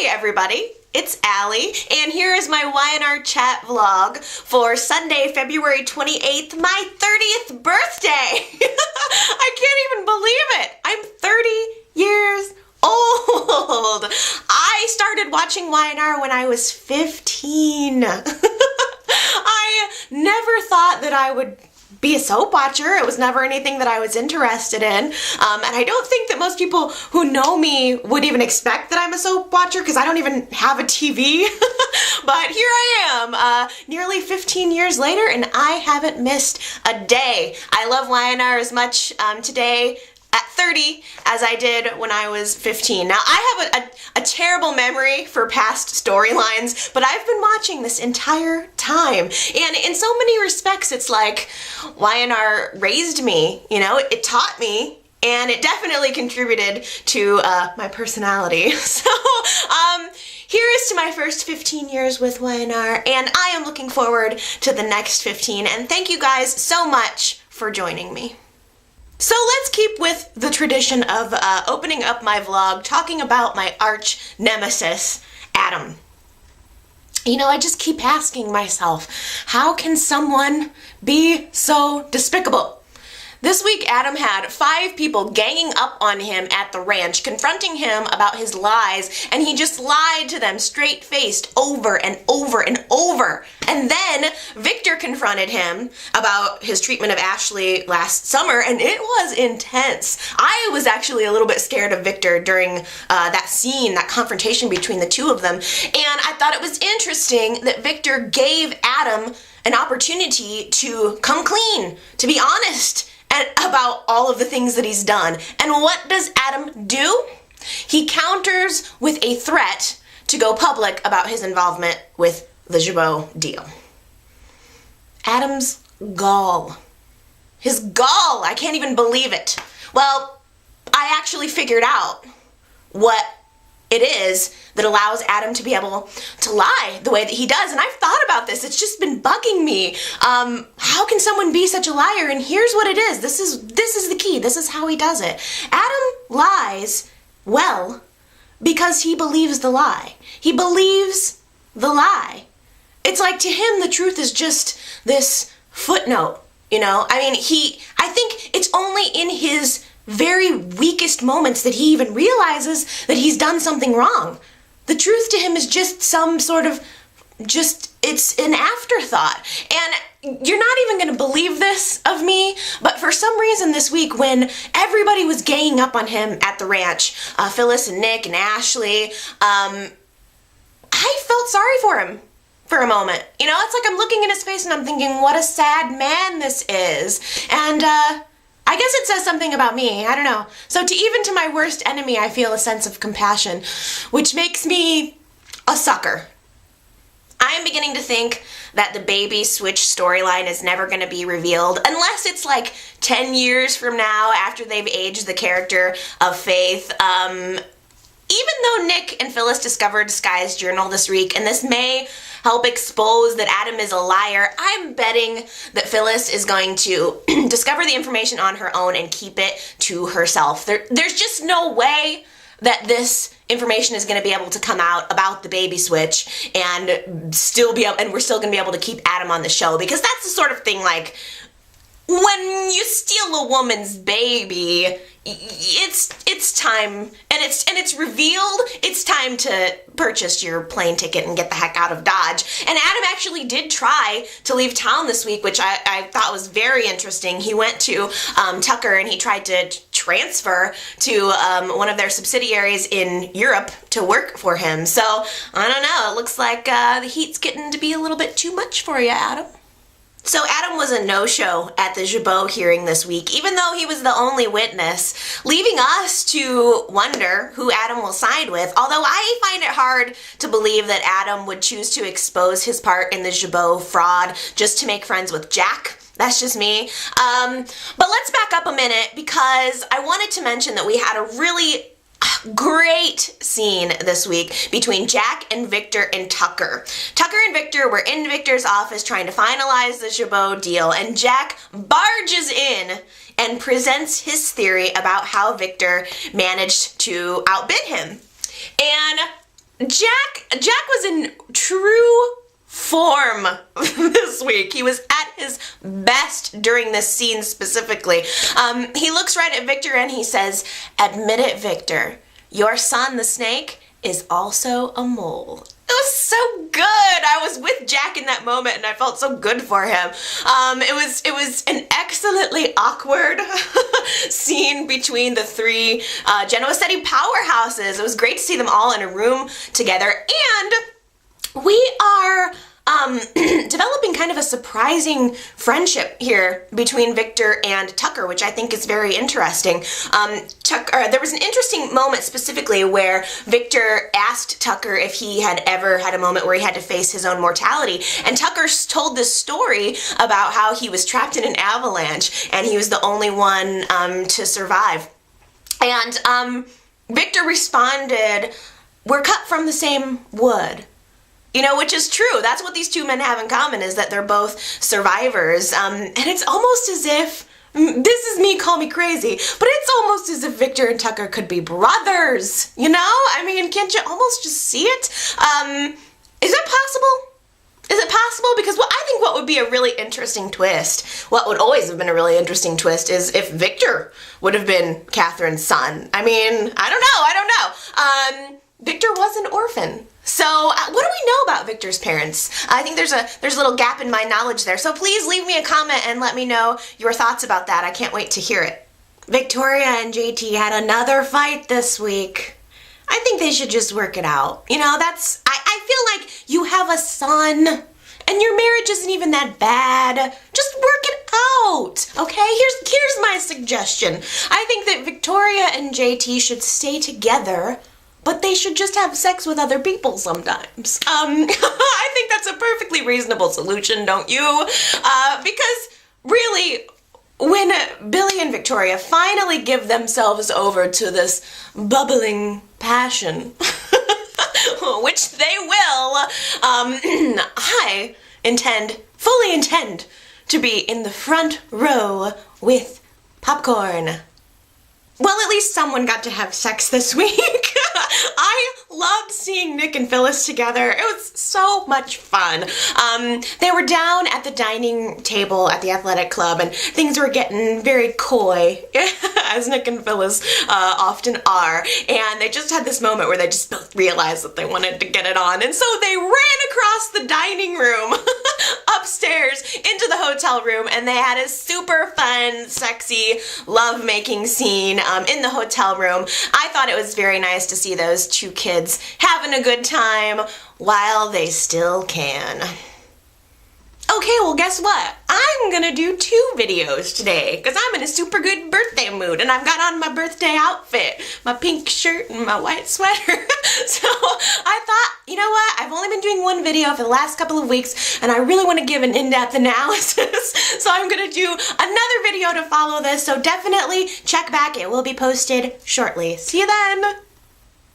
everybody, it's Allie, and here is my Y&R chat vlog for Sunday, February 28th, my 30th birthday. I can't even believe it. I'm 30 years old. I started watching Y&R when I was 15. I never thought that I would be a soap watcher. It was never anything that I was interested in. And I don't think that most people who know me would even expect that I'm a soap watcher because I don't even have a TV. But here I am, nearly 15 years later, and I haven't missed a day. I love Y&R as much today at 30 as I did when I was 15. Now, I have a terrible memory for past storylines, but I've been watching this entire time. And in so many respects, it's like Y&R raised me, you know, it taught me, and it definitely contributed to my personality. So, here is to my first 15 years with Y&R, and I am looking forward to the next 15, and thank you guys so much for joining me. So let's keep with the tradition of opening up my vlog talking about my arch nemesis, Adam. You know, I just keep asking myself, how can someone be so despicable? This week, Adam had 5 people ganging up on him at the ranch, confronting him about his lies, and he just lied to them straight-faced over and over and over. And then Victor confronted him about his treatment of Ashley last summer, and it was intense. I was actually a little bit scared of Victor during that scene, that confrontation between the two of them, and I thought it was interesting that Victor gave Adam an opportunity to come clean, to be honest about all of the things that he's done. And what does Adam do? He counters with a threat to go public about his involvement with the Jabot deal. Adam's gall. His gall! I can't even believe it. Well, I actually figured out what it is that allows Adam to be able to lie the way that he does. And I've thought about this. It's just been bugging me. How can someone be such a liar? And here's what it is. This is the key. This is how he does it. Adam lies, well, because he believes the lie. He believes the lie. It's like to him the truth is just this footnote, you know? I mean, I think it's only in his very weakest moments that he even realizes that he's done something wrong. The truth to him is just some sort of, it's an afterthought. And you're not even going to believe this of me, but for some reason this week when everybody was ganging up on him at the ranch, Phyllis and Nick and Ashley, I felt sorry for him for a moment. You know, it's like I'm looking in his face and I'm thinking, what a sad man this is. And, I guess it says something about me, I don't know. So even to my worst enemy, I feel a sense of compassion, which makes me a sucker. I am beginning to think that the baby switch storyline is never going to be revealed, unless it's like 10 years from now after they've aged the character of Faith. Even though Nick and Phyllis discovered Sky's journal this week, and this may help expose that Adam is a liar, I'm betting that Phyllis is going to discover the information on her own and keep it to herself. There's just no way that this information is going to be able to come out about the baby switch and we're still going to be able to keep Adam on the show, because that's the sort of thing like when you steal a woman's baby, it's time, and it's revealed, it's time to purchase your plane ticket and get the heck out of Dodge. And Adam actually did try to leave town this week, which I thought was very interesting. He went to Tucker and he tried to transfer to one of their subsidiaries in Europe to work for him. So, I don't know, it looks like the heat's getting to be a little bit too much for you, Adam. So Adam was a no-show at the Jabot hearing this week, even though he was the only witness, leaving us to wonder who Adam will side with, although I find it hard to believe that Adam would choose to expose his part in the Jabot fraud just to make friends with Jack. That's just me. But let's back up a minute, because I wanted to mention that we had a really great scene this week between Jack and Victor and Tucker. Tucker and Victor were in Victor's office trying to finalize the Jabot deal, and Jack barges in and presents his theory about how Victor managed to outbid him. And Jack was in true form this week. He was at his best during this scene specifically. He looks right at Victor and he says, "Admit it, Victor. Your son, the snake, is also a mole." It was so good. I was with Jack in that moment and I felt so good for him. It was an excellently awkward scene between the three Genoa City powerhouses. It was great to see them all in a room together, and we are developing kind of a surprising friendship here between Victor and Tucker, which I think is very interesting. There was an interesting moment specifically where Victor asked Tucker if he had ever had a moment where he had to face his own mortality, and Tucker told this story about how he was trapped in an avalanche and he was the only one to survive. And Victor responded, "We're cut from the same wood." You know, which is true. That's what these two men have in common, is that they're both survivors. And it's almost as if, this is me, call me crazy, but it's almost as if Victor and Tucker could be brothers, you know? I mean, can't you almost just see it? Is that possible? Is it possible? Because I think what would be a really interesting twist, what would always have been a really interesting twist, is if Victor would have been Catherine's son. I mean, I don't know. Victor was an orphan. So what do we know about Victor's parents? I think there's a little gap in my knowledge there. So please leave me a comment and let me know your thoughts about that. I can't wait to hear it. Victoria and JT had another fight this week. I think they should just work it out. You know, I feel like you have a son and your marriage isn't even that bad. Just work it out, okay? Here's my suggestion. I think that Victoria and JT should stay together, but they should just have sex with other people sometimes. I think that's a perfectly reasonable solution, don't you? Because really, when Billy and Victoria finally give themselves over to this bubbling passion, which they will, I fully intend to be in the front row with popcorn. Well, at least someone got to have sex this week. I loved seeing Nick and Phyllis together. It was so much fun. They were down at the dining table at the athletic club and things were getting very coy, as Nick and Phyllis often are. And they just had this moment where they just both realized that they wanted to get it on. And so they ran across the dining room upstairs into the hotel room, and they had a super fun, sexy, love-making scene in the hotel room. I thought it was very nice to see those two kids having a good time while they still can. Okay, well, guess what? I'm gonna do 2 videos today because I'm in a super good birthday mood and I've got on my birthday outfit, my pink shirt and my white sweater. So I thought, you know what? I've only been doing 1 video for the last couple of weeks and I really want to give an in-depth analysis. So I'm gonna do another video to follow this. So definitely check back. It will be posted shortly. See you then.